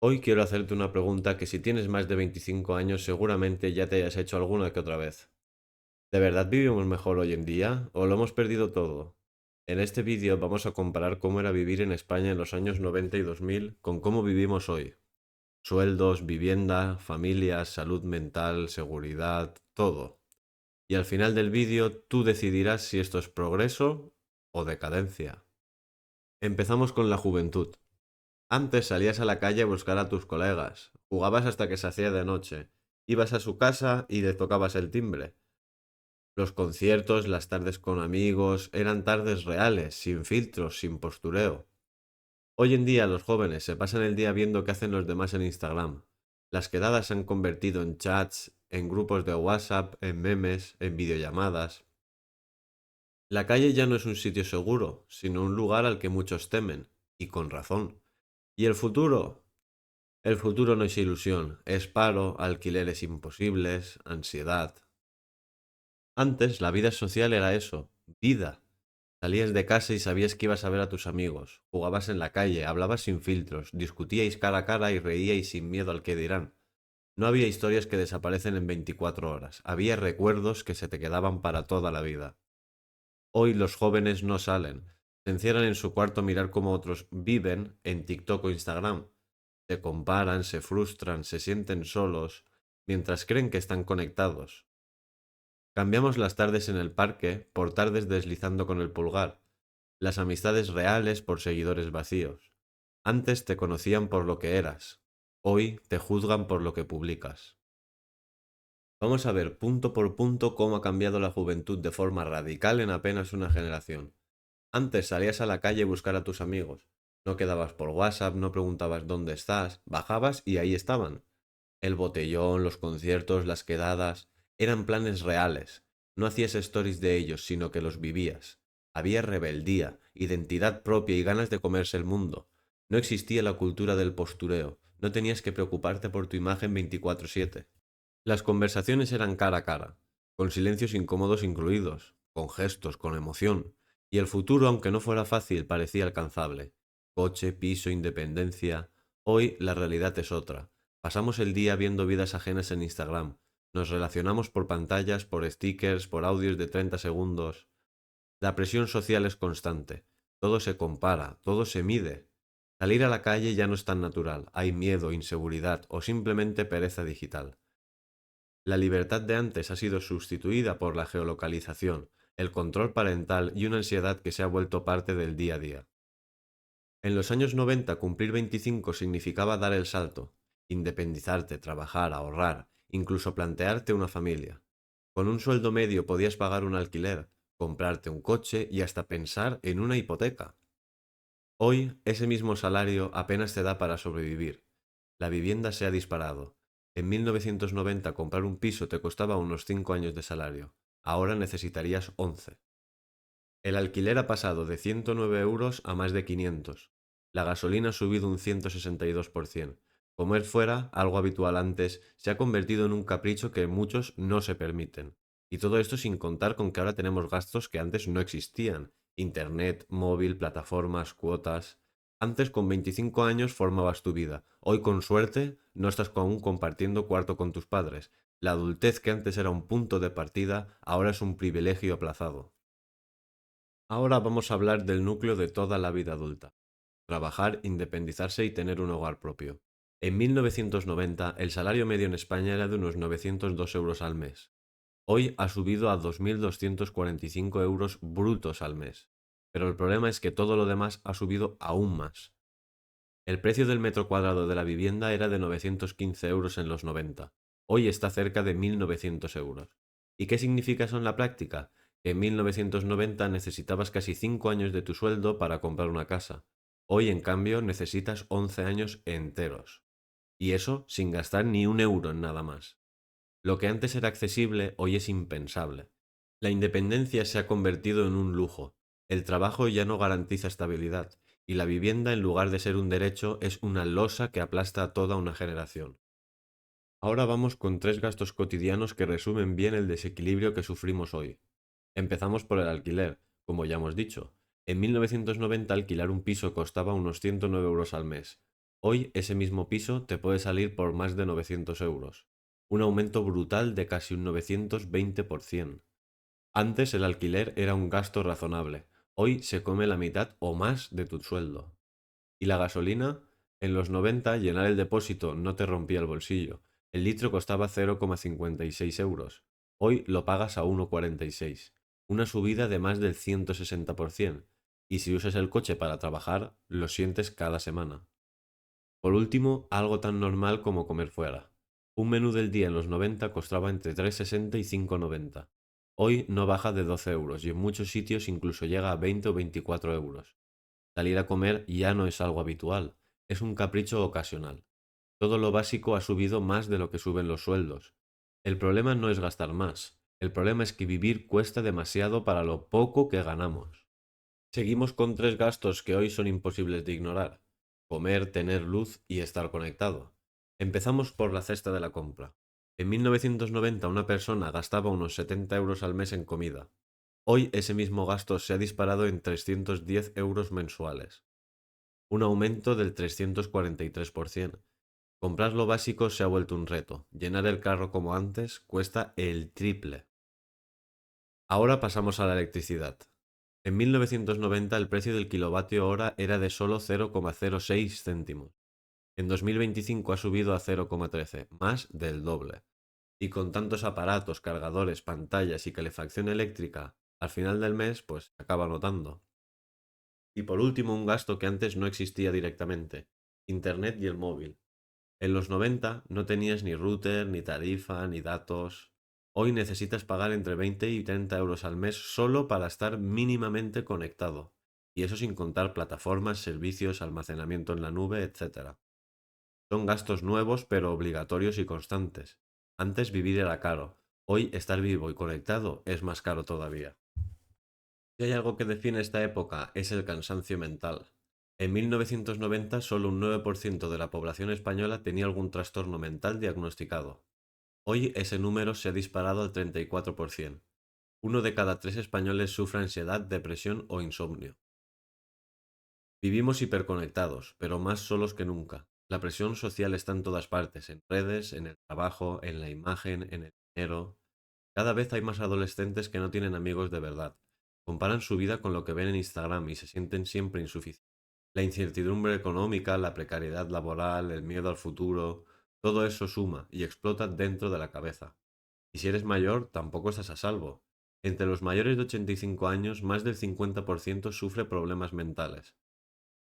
Hoy quiero hacerte una pregunta que si tienes más de 25 años seguramente ya te hayas hecho alguna que otra vez. ¿De verdad vivimos mejor hoy en día o lo hemos perdido todo? En este vídeo vamos a comparar cómo era vivir en España en los años 90 y 2000 con cómo vivimos hoy. Sueldos, vivienda, familias, salud mental, seguridad, todo. Y al final del vídeo tú decidirás si esto es progreso o decadencia. Empezamos con la juventud. Antes salías a la calle a buscar a tus colegas, jugabas hasta que se hacía de noche, ibas a su casa y le tocabas el timbre. Los conciertos, las tardes con amigos, eran tardes reales, sin filtros, sin postureo. Hoy en día los jóvenes se pasan el día viendo qué hacen los demás en Instagram. Las quedadas se han convertido en chats, en grupos de WhatsApp, en memes, en videollamadas. La calle ya no es un sitio seguro, sino un lugar al que muchos temen, y con razón. ¿Y el futuro? El futuro no es ilusión, es paro, alquileres imposibles, ansiedad. Antes la vida social era eso, vida. Salías de casa y sabías que ibas a ver a tus amigos, jugabas en la calle, hablabas sin filtros, discutíais cara a cara y reíais sin miedo al que dirán. No había historias que desaparecen en 24 horas, había recuerdos que se te quedaban para toda la vida. Hoy los jóvenes no salen, se encierran en su cuarto a mirar cómo otros viven en TikTok o Instagram. Se comparan, se frustran, se sienten solos, mientras creen que están conectados. Cambiamos las tardes en el parque por tardes deslizando con el pulgar, las amistades reales por seguidores vacíos. Antes te conocían por lo que eras, hoy te juzgan por lo que publicas. Vamos a ver punto por punto cómo ha cambiado la juventud de forma radical en apenas una generación. Antes salías a la calle a buscar a tus amigos. No quedabas por WhatsApp, no preguntabas dónde estás, bajabas y ahí estaban. El botellón, los conciertos, las quedadas, eran planes reales. No hacías stories de ellos, sino que los vivías. Había rebeldía, identidad propia y ganas de comerse el mundo. No existía la cultura del postureo, no tenías que preocuparte por tu imagen 24/7. Las conversaciones eran cara a cara, con silencios incómodos incluidos, con gestos, con emoción, y el futuro, aunque no fuera fácil, parecía alcanzable. Coche, piso, independencia. Hoy la realidad es otra. Pasamos el día viendo vidas ajenas en Instagram. Nos relacionamos por pantallas, por stickers, por audios de 30 segundos. La presión social es constante. Todo se compara, todo se mide. Salir a la calle ya no es tan natural. Hay miedo, inseguridad o simplemente pereza digital. La libertad de antes ha sido sustituida por la geolocalización, el control parental y una ansiedad que se ha vuelto parte del día a día. En los años 90 cumplir 25 significaba dar el salto, independizarte, trabajar, ahorrar, incluso plantearte una familia. Con un sueldo medio podías pagar un alquiler, comprarte un coche y hasta pensar en una hipoteca. Hoy ese mismo salario apenas te da para sobrevivir. La vivienda se ha disparado. En 1990 comprar un piso te costaba unos 5 años de salario. Ahora necesitarías 11. El alquiler ha pasado de 109 euros a más de 500. La gasolina ha subido un 162%. Comer fuera, algo habitual antes, se ha convertido en un capricho que muchos no se permiten. Y todo esto sin contar con que ahora tenemos gastos que antes no existían. Internet, móvil, plataformas, cuotas. Antes con 25 años formabas tu vida. Hoy con suerte no estás aún compartiendo cuarto con tus padres. La adultez que antes era un punto de partida, ahora es un privilegio aplazado. Ahora vamos a hablar del núcleo de toda la vida adulta. Trabajar, independizarse y tener un hogar propio. En 1990 el salario medio en España era de unos 902 euros al mes. Hoy ha subido a 2.245 euros brutos al mes. Pero el problema es que todo lo demás ha subido aún más. El precio del metro cuadrado de la vivienda era de 915 euros en los 90. Hoy está cerca de 1.900 euros. ¿Y qué significa eso en la práctica? Que en 1990 necesitabas casi 5 años de tu sueldo para comprar una casa. Hoy, en cambio, necesitas 11 años enteros. Y eso sin gastar ni un euro en nada más. Lo que antes era accesible, hoy es impensable. La independencia se ha convertido en un lujo. El trabajo ya no garantiza estabilidad, y la vivienda, en lugar de ser un derecho, es una losa que aplasta a toda una generación. Ahora vamos con tres gastos cotidianos que resumen bien el desequilibrio que sufrimos hoy. Empezamos por el alquiler, como ya hemos dicho. En 1990 alquilar un piso costaba unos 109 euros al mes. Hoy ese mismo piso te puede salir por más de 900 euros. Un aumento brutal de casi un 920%. Antes el alquiler era un gasto razonable. Hoy se come la mitad o más de tu sueldo. ¿Y la gasolina? En los 90 llenar el depósito no te rompía el bolsillo. El litro costaba 0,56 euros. Hoy lo pagas a 1,46. Una subida de más del 160%. Y si usas el coche para trabajar, lo sientes cada semana. Por último, algo tan normal como comer fuera. Un menú del día en los 90 costaba entre 3,60 y 5,90. Hoy no baja de 12 euros y en muchos sitios incluso llega a 20 o 24 euros. Salir a comer ya no es algo habitual, es un capricho ocasional. Todo lo básico ha subido más de lo que suben los sueldos. El problema no es gastar más, el problema es que vivir cuesta demasiado para lo poco que ganamos. Seguimos con tres gastos que hoy son imposibles de ignorar: comer, tener luz y estar conectado. Empezamos por la cesta de la compra. En 1990 una persona gastaba unos 70 euros al mes en comida. Hoy ese mismo gasto se ha disparado en 310 euros mensuales, un aumento del 343%. Comprar lo básico se ha vuelto un reto. Llenar el carro como antes cuesta el triple. Ahora pasamos a la electricidad. En 1990 el precio del kilovatio hora era de solo 0,06 céntimos. En 2025 ha subido a 0,13, más del doble. Y con tantos aparatos, cargadores, pantallas y calefacción eléctrica, al final del mes, pues se acaba notando. Y por último, un gasto que antes no existía directamente: Internet y el móvil. En los 90 no tenías ni router, ni tarifa, ni datos. Hoy necesitas pagar entre 20 y 30 euros al mes solo para estar mínimamente conectado. Y eso sin contar plataformas, servicios, almacenamiento en la nube, etc. Son gastos nuevos pero obligatorios y constantes. Antes vivir era caro. Hoy estar vivo y conectado es más caro todavía. Si hay algo que define esta época es el cansancio mental. En 1990 solo un 9% de la población española tenía algún trastorno mental diagnosticado. Hoy ese número se ha disparado al 34%. Uno de cada tres españoles sufre ansiedad, depresión o insomnio. Vivimos hiperconectados, pero más solos que nunca. La presión social está en todas partes: en redes, en el trabajo, en la imagen, en el dinero. Cada vez hay más adolescentes que no tienen amigos de verdad. Comparan su vida con lo que ven en Instagram y se sienten siempre insuficientes. La incertidumbre económica, la precariedad laboral, el miedo al futuro, todo eso suma y explota dentro de la cabeza. Y si eres mayor, tampoco estás a salvo. Entre los mayores de 85 años, más del 50% sufre problemas mentales.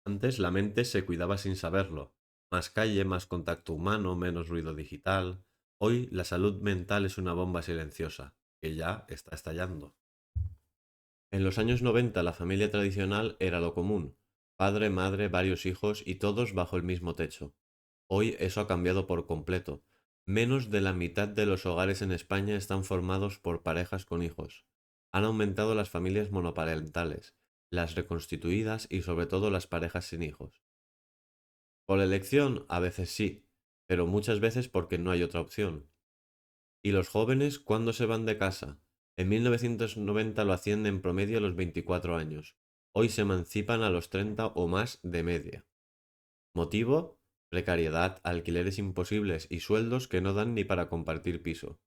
Antes la mente se cuidaba sin saberlo. Más calle, más contacto humano, menos ruido digital. Hoy la salud mental es una bomba silenciosa, que ya está estallando. En los años 90 la familia tradicional era lo común: padre, madre, varios hijos y todos bajo el mismo techo. Hoy eso ha cambiado por completo. Menos de la mitad de los hogares en España están formados por parejas con hijos. Han aumentado las familias monoparentales, las reconstituidas y sobre todo las parejas sin hijos. Por elección, a veces sí, pero muchas veces porque no hay otra opción. ¿Y los jóvenes cuándo se van de casa? En 1990 lo hacían en promedio a los 24 años. Hoy se emancipan a los 30 o más de media. ¿Motivo? Precariedad, alquileres imposibles y sueldos que no dan ni para compartir piso.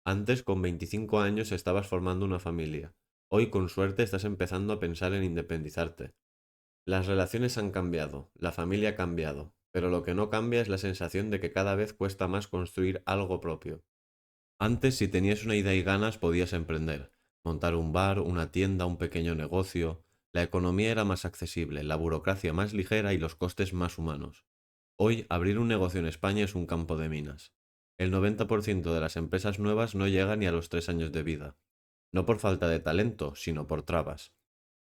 Antes, con 25 años, estabas formando una familia. Hoy, con suerte, estás empezando a pensar en independizarte. Las relaciones han cambiado, la familia ha cambiado, pero lo que no cambia es la sensación de que cada vez cuesta más construir algo propio. Antes, si tenías una idea y ganas, podías emprender: montar un bar, una tienda, un pequeño negocio. La economía era más accesible, la burocracia más ligera y los costes más humanos. Hoy, abrir un negocio en España es un campo de minas. El 90% de las empresas nuevas no llega ni a los 3 años de vida. No por falta de talento, sino por trabas.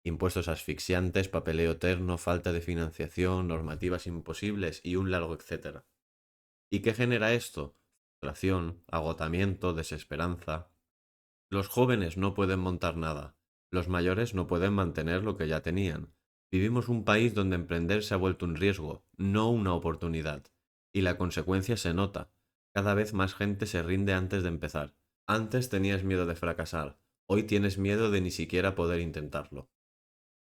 Impuestos asfixiantes, papeleo eterno, falta de financiación, normativas imposibles y un largo etcétera. ¿Y qué genera esto? Frustración, agotamiento, desesperanza. Los jóvenes no pueden montar nada. Los mayores no pueden mantener lo que ya tenían. Vivimos un país donde emprender se ha vuelto un riesgo, no una oportunidad. Y la consecuencia se nota. Cada vez más gente se rinde antes de empezar. Antes tenías miedo de fracasar. Hoy tienes miedo de ni siquiera poder intentarlo.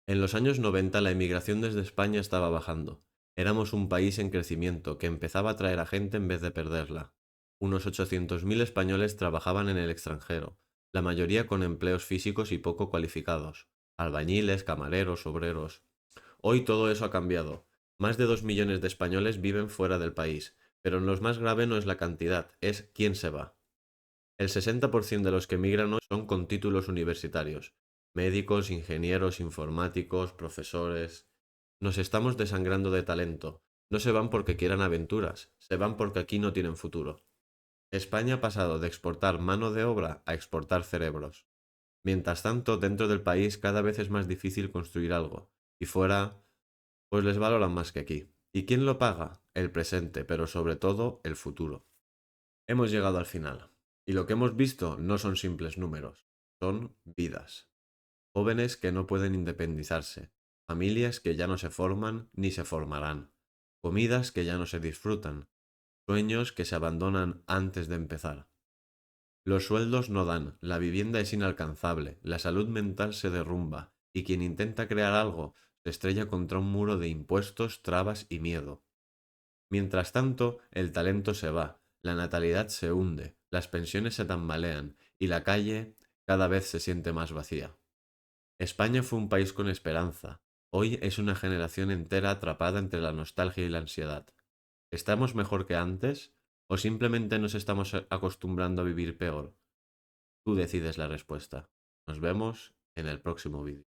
En los años 90 la emigración desde España estaba bajando. Éramos un país en crecimiento que empezaba a traer a gente en vez de perderla. Unos 800.000 españoles trabajaban en el extranjero, la mayoría con empleos físicos y poco cualificados, albañiles, camareros, obreros. Hoy todo eso ha cambiado. Más de 2 millones de españoles viven fuera del país, pero lo más grave no es la cantidad, es quién se va. El 60% de los que emigran hoy son con títulos universitarios: médicos, ingenieros, informáticos, profesores. Nos estamos desangrando de talento. No se van porque quieran aventuras, se van porque aquí no tienen futuro. España ha pasado de exportar mano de obra a exportar cerebros. Mientras tanto, dentro del país cada vez es más difícil construir algo, y fuera, pues les valoran más que aquí. ¿Y quién lo paga? El presente, pero sobre todo el futuro. Hemos llegado al final, y lo que hemos visto no son simples números, son vidas. Jóvenes que no pueden independizarse, familias que ya no se forman ni se formarán, comidas que ya no se disfrutan, sueños que se abandonan antes de empezar. Los sueldos no dan, la vivienda es inalcanzable, la salud mental se derrumba, y quien intenta crear algo se estrella contra un muro de impuestos, trabas y miedo. Mientras tanto, el talento se va, la natalidad se hunde, las pensiones se tambalean y la calle cada vez se siente más vacía. España fue un país con esperanza. Hoy es una generación entera atrapada entre la nostalgia y la ansiedad. ¿Estamos mejor que antes? ¿O simplemente nos estamos acostumbrando a vivir peor? Tú decides la respuesta. Nos vemos en el próximo vídeo.